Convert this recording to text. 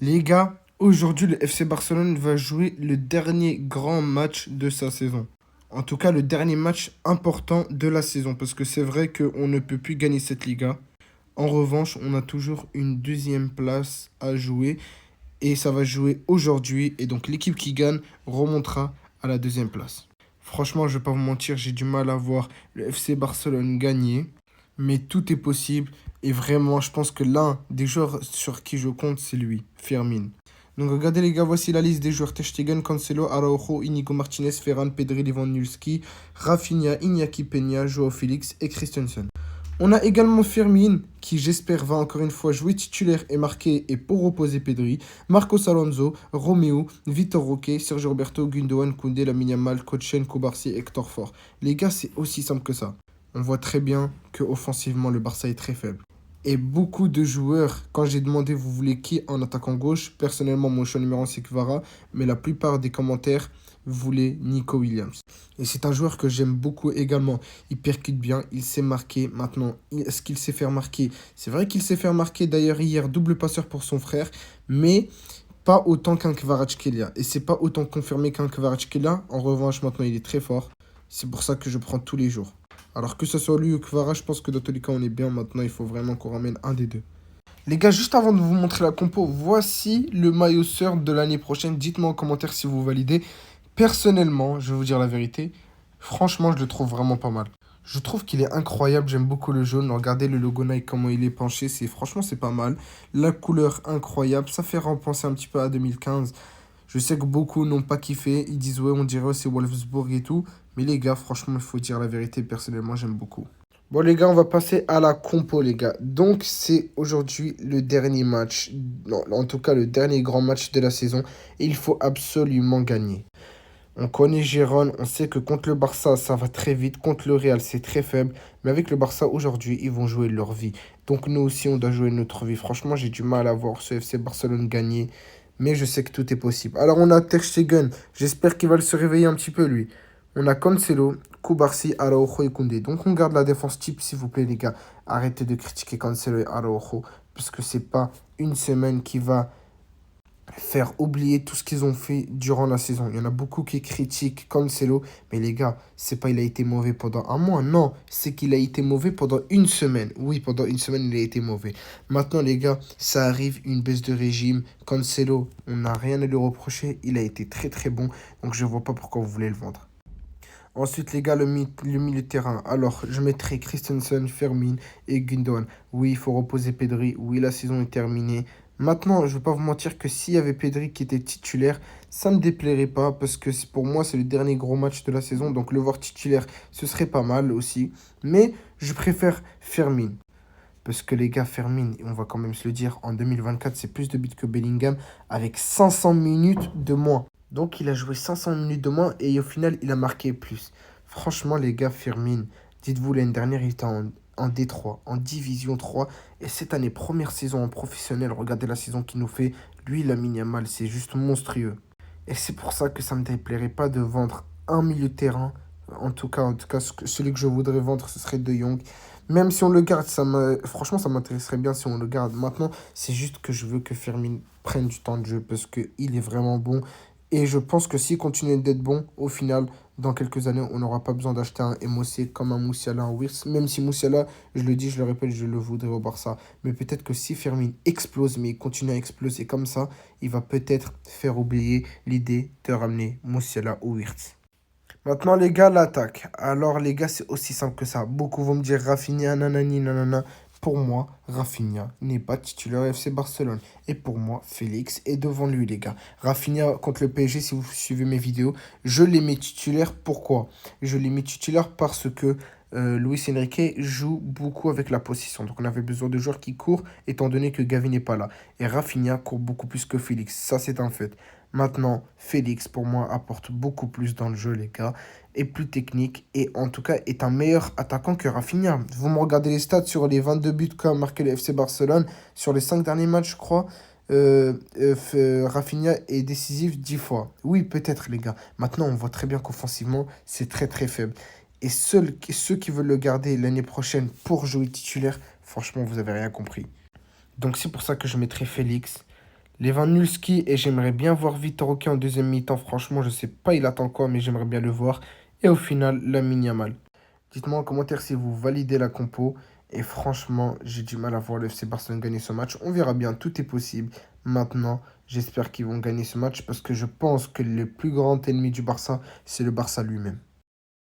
Les gars, aujourd'hui le FC Barcelone va jouer le dernier grand match de sa saison. En tout cas, le dernier match important de la saison, parce que c'est vrai qu'on ne peut plus gagner cette Liga. En revanche, on a toujours une deuxième place à jouer, et ça va jouer aujourd'hui, et donc l'équipe qui gagne remontera à la deuxième place. Franchement, je vais pas vous mentir, j'ai du mal à voir le FC Barcelone gagner, mais tout est possible, et vraiment, je pense que l'un des joueurs sur qui je compte, c'est lui, Firmin. Donc regardez les gars, voici la liste des joueurs: Ter Stegen, Cancelo, Araujo, Inigo Martinez, Ferran, Pedri, Lewandowski, Rafinha, Iñaki Peña, Joao Félix et Christensen. On a également Firmin, qui j'espère va encore une fois jouer titulaire et marquer et pour reposer Pedri, Marcos Alonso, Romeo, Vitor Roque, Sergio Roberto, Gundogan, Koundé, Lamine Yamal, Kochen, Kobarsi et Hector Fort. Les gars, c'est aussi simple que ça. On voit très bien que offensivement le Barça est très faible. Et beaucoup de joueurs, quand j'ai demandé vous voulez qui en attaquant gauche, personnellement mon choix numéro 1 c'est Kvara, mais la plupart des commentaires voulaient Nico Williams. Et c'est un joueur que j'aime beaucoup également. Il percute bien, il sait marquer. Maintenant, est-ce qu'il sait faire marquer? C'est vrai qu'il sait faire marquer d'ailleurs hier, double passeur pour son frère, mais pas autant qu'un Kvaratskhelia. Et c'est pas autant confirmé qu'un Kvaratskhelia. En revanche, maintenant il est très fort. C'est pour ça que je prends tous les jours. Alors que ce soit lui ou Kvara, je pense que dans tous les cas on est bien. Maintenant, il faut vraiment qu'on ramène un des deux. Les gars, juste avant de vous montrer la compo, voici le maillot sœur de l'année prochaine. Dites-moi en commentaire si vous validez. Personnellement, je vais vous dire la vérité, franchement, je le trouve vraiment pas mal. Je trouve qu'il est incroyable, j'aime beaucoup le jaune. Regardez le logo Nike, comment il est penché, franchement, c'est pas mal. La couleur incroyable, ça fait repenser un petit peu à 2015. Je sais que beaucoup n'ont pas kiffé, ils disent ouais, on dirait c'est Wolfsburg et tout. Mais les gars, franchement, il faut dire la vérité, personnellement, j'aime beaucoup. Bon les gars, on va passer à la compo les gars. Donc c'est aujourd'hui le dernier match, non, en tout cas le dernier grand match de la saison. Et il faut absolument gagner. On connaît Gérone, on sait que contre le Barça, ça va très vite. Contre le Real, c'est très faible. Mais avec le Barça, aujourd'hui, ils vont jouer leur vie. Donc nous aussi, on doit jouer notre vie. Franchement, j'ai du mal à voir ce FC Barcelone gagner. Mais je sais que tout est possible. Alors on a Ter Stegen. J'espère qu'il va se réveiller un petit peu, lui. On a Cancelo, Kubarsi, Araujo et Koundé. Donc on garde la défense type, s'il vous plaît, les gars. Arrêtez de critiquer Cancelo et Araujo. Parce que c'est pas une semaine qui va faire oublier tout ce qu'ils ont fait durant la saison. Il y en a beaucoup qui critiquent Cancelo, mais les gars, c'est pas il a été mauvais pendant un mois, non, c'est qu'il a été mauvais pendant une semaine. Oui, pendant une semaine, il a été mauvais. Maintenant, les gars, ça arrive, une baisse de régime. Cancelo, on n'a rien à lui reprocher, il a été très très bon, donc je vois pas pourquoi vous voulez le vendre. Ensuite, les gars, le milieu de terrain. Alors, je mettrai Christensen, Fermin et Gundogan. Oui, il faut reposer Pedri. Oui, la saison est terminée. Maintenant, je ne vais pas vous mentir que s'il y avait Pedri qui était titulaire, ça ne me déplairait pas parce que pour moi, c'est le dernier gros match de la saison. Donc, le voir titulaire, ce serait pas mal aussi. Mais je préfère Fermin. Parce que les gars, Fermin, on va quand même se le dire, en 2024, c'est plus de buts que Bellingham avec 500 minutes de moins. Donc il a joué 500 minutes de moins et au final, il a marqué plus. Franchement, les gars, Firmin, dites-vous, l'année dernière, il était en D3, en Division 3. Et cette année, première saison en professionnel, regardez la saison qu'il nous fait. Lui, Lamine Yamal, c'est juste monstrueux. Et c'est pour ça que ça ne me déplairait pas de vendre un milieu de terrain. En tout cas, celui que je voudrais vendre, ce serait De Jong. Même si on le garde, franchement, ça m'intéresserait bien si on le garde. Maintenant, c'est juste que je veux que Firmin prenne du temps de jeu parce qu'il est vraiment bon. Et je pense que s'il continue d'être bon, au final, dans quelques années, on n'aura pas besoin d'acheter un MOC comme un Moussiala, un Wirtz. Même si Moussiala, je le dis, je le répète, je le voudrais au Barça. Mais peut-être que si Firmin explose, mais il continue à exploser comme ça, il va peut-être faire oublier l'idée de ramener Moussiala ou Wirtz. Maintenant, les gars, l'attaque. Alors, les gars, c'est aussi simple que ça. Beaucoup vont me dire Rafinha, nanani, nanana. Pour moi, Rafinha n'est pas titulaire FC Barcelone. Et pour moi, Félix est devant lui, les gars. Rafinha contre le PSG, si vous suivez mes vidéos, je l'ai mis titulaire. Pourquoi? Je l'ai mis titulaire parce que Luis Enrique joue beaucoup avec la possession. Donc, on avait besoin de joueurs qui courent, étant donné que Gavi n'est pas là. Et Rafinha court beaucoup plus que Félix. Ça, c'est un fait. Maintenant, Félix, pour moi, apporte beaucoup plus dans le jeu, les gars, est plus technique et en tout cas est un meilleur attaquant que Rafinha. Vous me regardez les stats sur les 22 buts qu'a marqué le FC Barcelone, sur les 5 derniers matchs, je crois, Rafinha est décisif 10 fois. Oui, peut-être, les gars. Maintenant, on voit très bien qu'offensivement, c'est très très faible. Et ceux qui veulent le garder l'année prochaine pour jouer titulaire, franchement, vous avez rien compris. Donc c'est pour ça que je mettrai Félix. Lewandowski, et j'aimerais bien voir Vitor Roque en deuxième mi-temps. Franchement, je sais pas il attend quoi, mais j'aimerais bien le voir. Et au final, Lamine Yamal. Dites-moi en commentaire si vous validez la compo. Et franchement, j'ai du mal à voir le FC Barcelone gagner ce match. On verra bien, tout est possible. Maintenant, j'espère qu'ils vont gagner ce match parce que je pense que le plus grand ennemi du Barça, c'est le Barça lui-même.